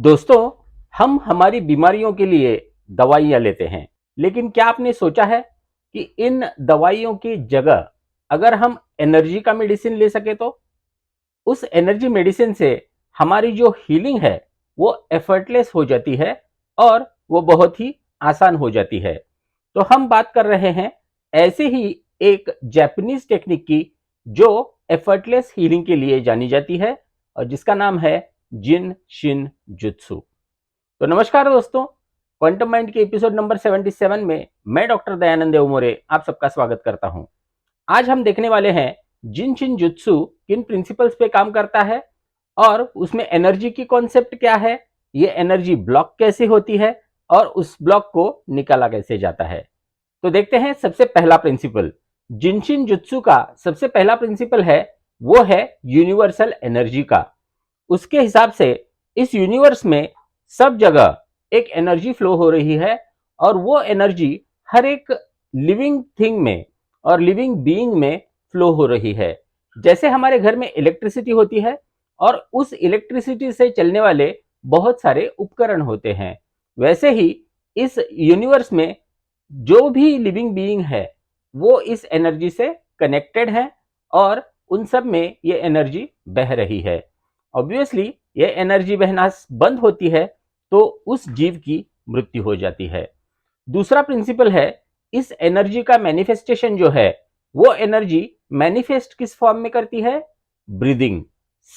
दोस्तों, हम हमारी बीमारियों के लिए दवाइयाँ लेते हैं, लेकिन क्या आपने सोचा है कि इन दवाइयों की जगह अगर हम एनर्जी का मेडिसिन ले सके तो? उस एनर्जी मेडिसिन से हमारी जो हीलिंग है, वो एफर्टलेस हो जाती है और वो बहुत ही आसान हो जाती है। तो हम बात कर रहे हैं ऐसे ही एक जापानीज टेक्निक की जो एफर्टलेस हीलिंग के लिए जानी जाती है और जिसका नाम है जिन शिन जुत्सु। तो नमस्कार दोस्तों, क्वांटम माइंड के एपिसोड नंबर 77 में मैं डॉक्टर दयानंद देवमोरे आप सबका स्वागत करता हूं। आज हम देखने वाले हैं जिन शिन जुत्सु किन प्रिंसिपल्स पे काम करता है और उसमें एनर्जी की कॉन्सेप्ट क्या है, ये एनर्जी ब्लॉक कैसे होती है और उस ब्लॉक को निकाला कैसे जाता है। तो देखते हैं सबसे पहला प्रिंसिपल। जिनशिन जुत्सु का सबसे पहला प्रिंसिपल है वो है यूनिवर्सल एनर्जी का। उसके हिसाब से इस यूनिवर्स में सब जगह एक एनर्जी फ्लो हो रही है और वो एनर्जी हर एक लिविंग थिंग में और लिविंग बीइंग में फ्लो हो रही है। जैसे हमारे घर में इलेक्ट्रिसिटी होती है और उस इलेक्ट्रिसिटी से चलने वाले बहुत सारे उपकरण होते हैं, वैसे ही इस यूनिवर्स में जो भी लिविंग बीइंग है वो इस एनर्जी से कनेक्टेड है और उन सब में ये एनर्जी बह रही है। ऑब्वियसली ये एनर्जी बहना बंद होती है तो उस जीव की मृत्यु हो जाती है। दूसरा प्रिंसिपल है इस एनर्जी का मैनिफेस्टेशन जो है वो एनर्जी मैनिफेस्ट किस फॉर्म में करती है? ब्रीदिंग,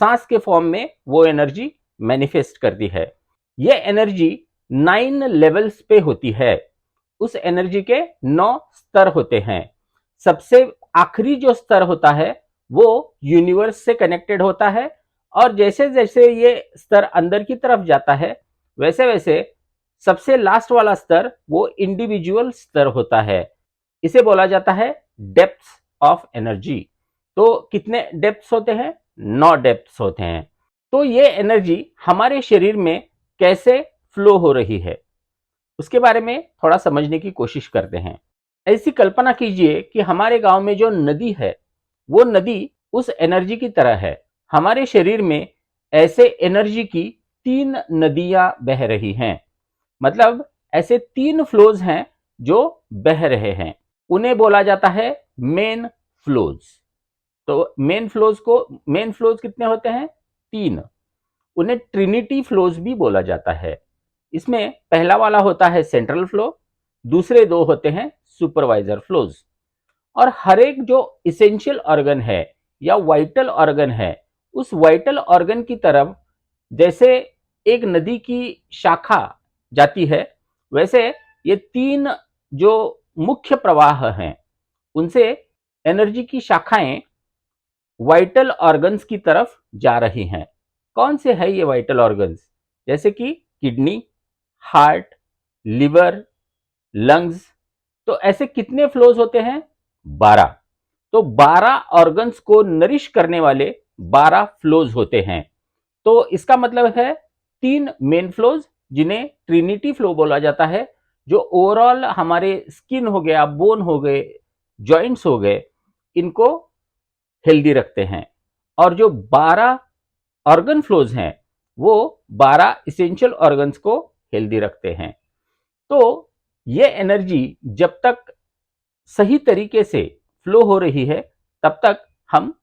सांस के फॉर्म में वो एनर्जी मैनिफेस्ट करती है। ये एनर्जी 9 लेवल्स पे होती है। उस एनर्जी के 9 स्तर होते हैं। सबसे आखिरी जो स्तर होता है वो यूनिवर्स से कनेक्टेड होता है और जैसे जैसे ये स्तर अंदर की तरफ जाता है वैसे वैसे सबसे लास्ट वाला स्तर वो इंडिविजुअल स्तर होता है। इसे बोला जाता है डेप्थ्स ऑफ एनर्जी। तो कितने डेप्थ्स होते हैं? 9 डेप्थ्स होते हैं। तो ये एनर्जी हमारे शरीर में कैसे फ्लो हो रही है उसके बारे में थोड़ा समझने की कोशिश करते हैं। ऐसी कल्पना कीजिए कि हमारे गांव में जो नदी है वो नदी उस एनर्जी की तरह है। हमारे शरीर में ऐसे एनर्जी की 3 नदियां बह रही हैं। मतलब ऐसे 3 फ्लोज हैं जो बह रहे हैं। उन्हें बोला जाता है मेन फ्लोज। तो मेन फ्लोज कितने होते हैं? 3। उन्हें ट्रिनिटी फ्लोज भी बोला जाता है। इसमें पहला वाला होता है सेंट्रल फ्लो, दूसरे 2 होते हैं सुपरवाइजर फ्लोज। और हर एक जो इसेंशियल ऑर्गन है या वाइटल ऑर्गन है उस वाइटल ऑर्गन की तरफ जैसे एक नदी की शाखा जाती है वैसे ये 3 जो मुख्य प्रवाह हैं उनसे एनर्जी की शाखाएं वाइटल ऑर्गन्स की तरफ जा रही हैं। कौन से है ये वाइटल ऑर्गन्स? जैसे कि किडनी, हार्ट, लिवर, लंग्स। तो ऐसे कितने फ्लोज होते हैं? 12। तो 12 ऑर्गन्स को नरिश करने वाले 12 फ्लोज होते हैं। तो इसका मतलब है 3 मेन फ्लोज जिन्हें ट्रिनिटी फ्लो बोला जाता है, जो ओवरऑल हमारे स्किन हो गया, बोन हो गए, जॉइंट्स हो गए, इनको हेल्दी रखते हैं। और जो 12 ऑर्गन फ्लोज हैं वो 12 इसेंशियल ऑर्गन्स को हेल्दी रखते हैं। तो ये एनर्जी जब तक सही तरीके से फ्लो हो रही है तब तक हम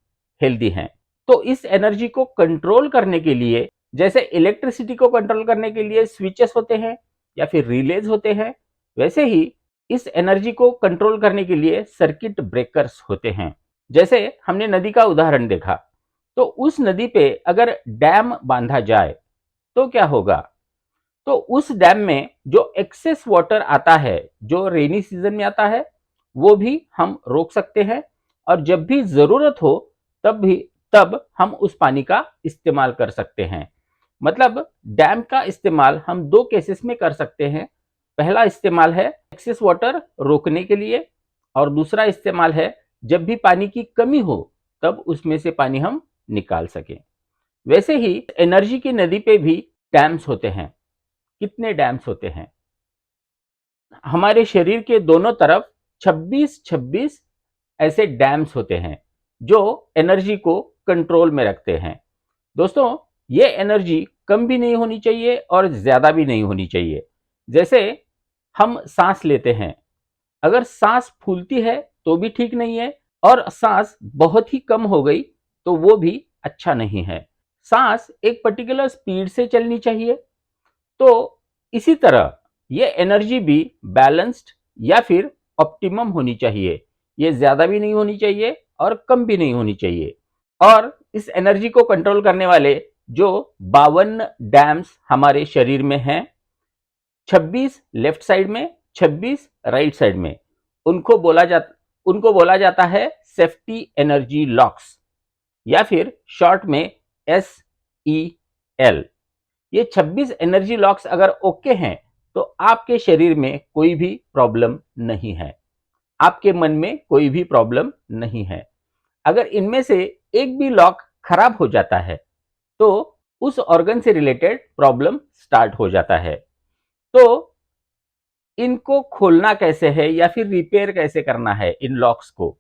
हेल्दी हैं। तो इस एनर्जी को कंट्रोल करने के लिए जैसे इलेक्ट्रिसिटी को कंट्रोल करने के लिए स्विचेस होते हैं या फिर रिलेज होते हैं, वैसे ही इस एनर्जी को कंट्रोल करने के लिए सर्किट ब्रेकर्स होते हैं। जैसे हमने नदी का उदाहरण देखा, तो उस नदी पे अगर डैम बांधा जाए तो क्या होगा? तो उस डैम में जो एक्सेस वाटर आता है, जो रेनी सीजन में आता है, वो भी हम रोक सकते हैं और जब भी जरूरत हो तब हम उस पानी का इस्तेमाल कर सकते हैं। मतलब डैम का इस्तेमाल हम 2 केसेस में कर सकते हैं। पहला इस्तेमाल है एक्सेस वाटर रोकने के लिए और दूसरा इस्तेमाल है जब भी पानी की कमी हो तब उसमें से पानी हम निकाल सकें। वैसे ही एनर्जी की नदी पे भी डैम्स होते हैं। कितने डैम्स होते हैं? हमारे शरीर के दोनों तरफ 26-26 ऐसे डैम्स होते हैं जो एनर्जी को कंट्रोल में रखते हैं। दोस्तों, ये एनर्जी कम भी नहीं होनी चाहिए और ज्यादा भी नहीं होनी चाहिए। जैसे हम सांस लेते हैं, अगर सांस फूलती है तो भी ठीक नहीं है, और सांस बहुत ही कम हो गई तो वो भी अच्छा नहीं है। सांस एक पर्टिकुलर स्पीड से चलनी चाहिए। तो इसी तरह ये एनर्जी भी बैलेंस्ड या फिर ऑप्टिमम होनी चाहिए। ये ज्यादा भी नहीं होनी चाहिए और कम भी नहीं होनी चाहिए। और इस एनर्जी को कंट्रोल करने वाले जो 52 डैम्स हमारे शरीर में हैं, 26 लेफ्ट साइड में, 26 राइट साइड में, उनको बोला जाता है सेफ्टी एनर्जी लॉक्स, या फिर शॉर्ट में SEL। ये 26 एनर्जी लॉक्स अगर ओके हैं तो आपके शरीर में कोई भी प्रॉब्लम नहीं है, आपके मन में कोई भी प्रॉब्लम नहीं है। अगर इनमें से एक भी लॉक खराब हो जाता है तो उस ऑर्गन से रिलेटेड प्रॉब्लम स्टार्ट हो जाता है। तो इनको खोलना कैसे है या फिर रिपेयर कैसे करना है इन लॉक्स को,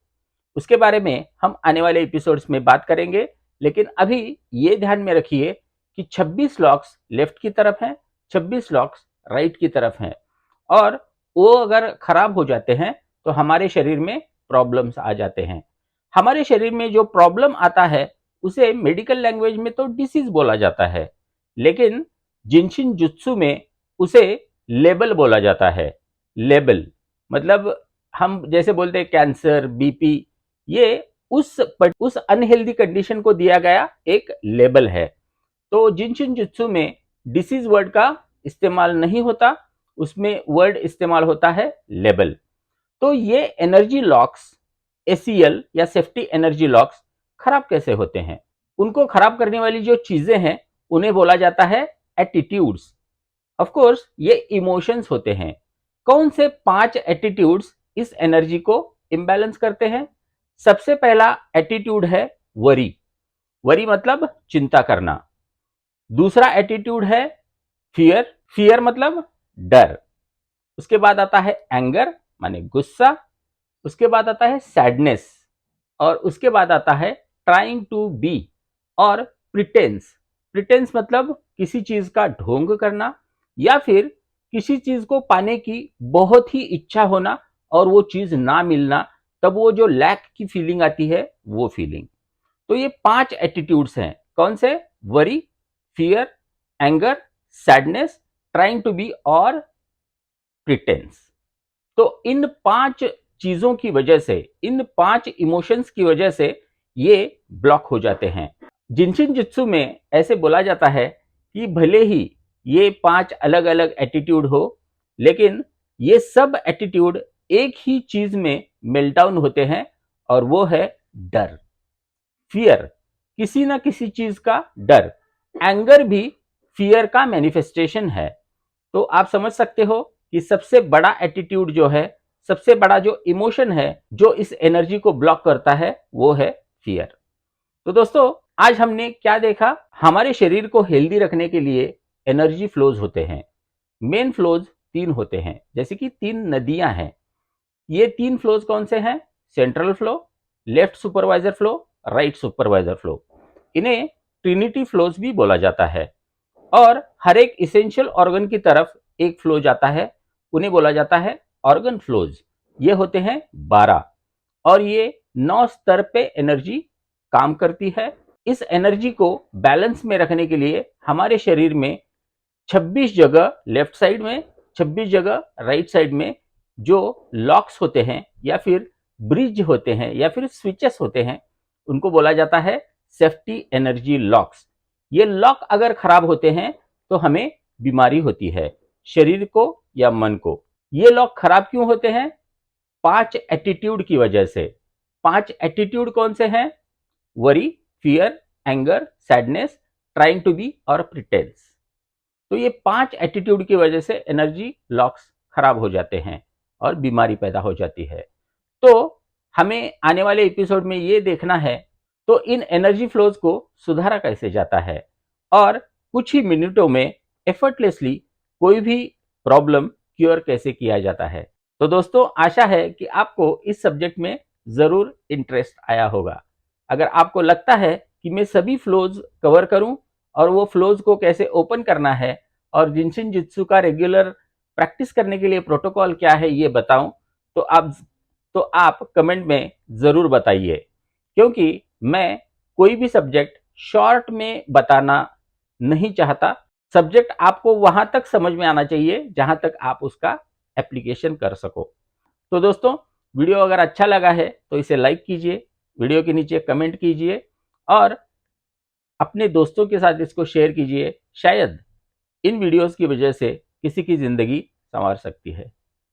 उसके बारे में हम आने वाले एपिसोड्स में बात करेंगे। लेकिन अभी ये ध्यान में रखिए कि 26 लॉक्स लेफ्ट की तरफ हैं, 26 लॉक्स राइट की तरफ हैं, और वो अगर खराब हो जाते हैं तो हमारे शरीर में प्रॉब्लम्स आ जाते हैं। हमारे शरीर में जो प्रॉब्लम आता है उसे मेडिकल लैंग्वेज में तो डिसीज बोला जाता है, लेकिन जिनशिन जुत्सु में उसे लेबल बोला जाता है। लेबल मतलब हम जैसे बोलते हैं कैंसर, बीपी, ये उस अनहेल्दी कंडीशन को दिया गया एक लेबल है। तो जिनशिन जुत्सु में डिसीज वर्ड का इस्तेमाल नहीं होता, उसमें वर्ड इस्तेमाल होता है लेबल। तो ये एनर्जी लॉक्स, एसीएल या सेफ्टी एनर्जी लॉक्स खराब कैसे होते हैं? उनको खराब करने वाली जो चीजें हैं उन्हें बोला जाता है एटीट्यूड्स। ऑफ कोर्स ये इमोशंस होते हैं। कौन से 5 एटीट्यूड्स इस एनर्जी को इम्बैलेंस करते हैं? सबसे पहला एटीट्यूड है वरी। वरी मतलब चिंता करना। दूसरा एटीट्यूड है फियर। फियर मतलब डर। उसके बाद आता है एंगर माने गुस्सा। उसके बाद आता है सैडनेस, और उसके बाद आता है ट्राइंग टू बी और प्रिटेंस। प्रिटेंस मतलब किसी चीज का ढोंग करना या फिर किसी चीज को पाने की बहुत ही इच्छा होना और वो चीज ना मिलना, तब वो जो लैक की फीलिंग आती है वो फीलिंग। तो ये 5 एटीट्यूड्स हैं। कौन से? Worry, fear, anger, sadness, trying to be और प्रिटेंस। तो इन 5 चीजों की वजह से, इन 5 इमोशंस की वजह से ये ब्लॉक हो जाते हैं। जिनशिन जित्सु में ऐसे बोला जाता है कि भले ही ये 5 अलग अलग एटीट्यूड हो, लेकिन ये सब एटीट्यूड एक ही चीज में मेल्टडाउन होते हैं, और वो है डर, फियर, किसी ना किसी चीज का डर। एंगर भी फियर का मैनिफेस्टेशन है। तो आप समझ सकते हो कि सबसे बड़ा एटीट्यूड जो है, सबसे बड़ा जो इमोशन है जो इस एनर्जी को ब्लॉक करता है, वो है फियर। तो दोस्तों, आज हमने क्या देखा? हमारे शरीर को हेल्दी रखने के लिए एनर्जी फ्लोज होते हैं। मेन फ्लोज 3 होते हैं, जैसे कि 3 नदियां हैं। ये 3 फ्लोज कौन से हैं? Central flow, left supervisor flow, right supervisor flow. इन्हें ट्रिनिटी फ्लोज भी बोला जाता है। और हर एक इसेंशियल ऑर्गन की तरफ एक फ्लो जाता है, उन्हें बोला जाता है ऑर्गन फ्लोज। ये होते हैं 12, और ये 9 स्तर पे एनर्जी काम करती है। इस एनर्जी को बैलेंस में रखने के लिए हमारे शरीर में 26 जगह लेफ्ट साइड में, 26 जगह राइट साइड में जो लॉक्स होते हैं या फिर ब्रिज होते हैं या फिर स्विचेस होते हैं, उनको बोला जाता है सेफ्टी एनर्जी लॉक्स। ये लॉक अगर खराब होते हैं तो हमें बीमारी होती है, शरीर को या मन को। ये लॉक खराब क्यों होते हैं? 5 एटीट्यूड की वजह से। 5 एटीट्यूड कौन से हैं? Worry, fear, anger, sadness, trying to be और प्रिटेंस। तो ये 5 एटीट्यूड की वजह से एनर्जी लॉक्स खराब हो जाते हैं और बीमारी पैदा हो जाती है। तो हमें आने वाले एपिसोड में ये देखना है, तो इन एनर्जी फ्लोज को सुधारा कैसे जाता है और कुछ ही मिनटों में एफर्टलेसली कोई भी प्रॉब्लम क्योर कैसे किया जाता है। तो दोस्तों, आशा है कि आपको इस सब्जेक्ट में जरूर इंटरेस्ट आया होगा। अगर आपको लगता है कि मैं सभी फ्लोज कवर करूं और वो फ्लोज को कैसे ओपन करना है और जिनशिन जित्सु का रेगुलर प्रैक्टिस करने के लिए प्रोटोकॉल क्या है ये बताऊं, तो आप कमेंट में जरूर बताइए, क्योंकि मैं कोई भी सब्जेक्ट शॉर्ट में बताना नहीं चाहता। सब्जेक्ट आपको वहां तक समझ में आना चाहिए जहां तक आप उसका एप्लीकेशन कर सको। तो दोस्तों, वीडियो अगर अच्छा लगा है तो इसे लाइक कीजिए, वीडियो के नीचे कमेंट कीजिए और अपने दोस्तों के साथ इसको शेयर कीजिए। शायद इन वीडियोस की वजह से किसी की जिंदगी संवार सकती है।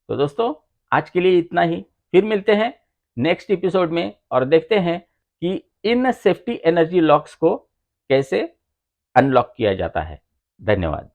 तो दोस्तों, आज के लिए इतना ही। फिर मिलते हैं नेक्स्ट एपिसोड में और देखते हैं कि इन सेफ्टी एनर्जी लॉक्स को कैसे अनलॉक किया जाता है। धन्यवाद।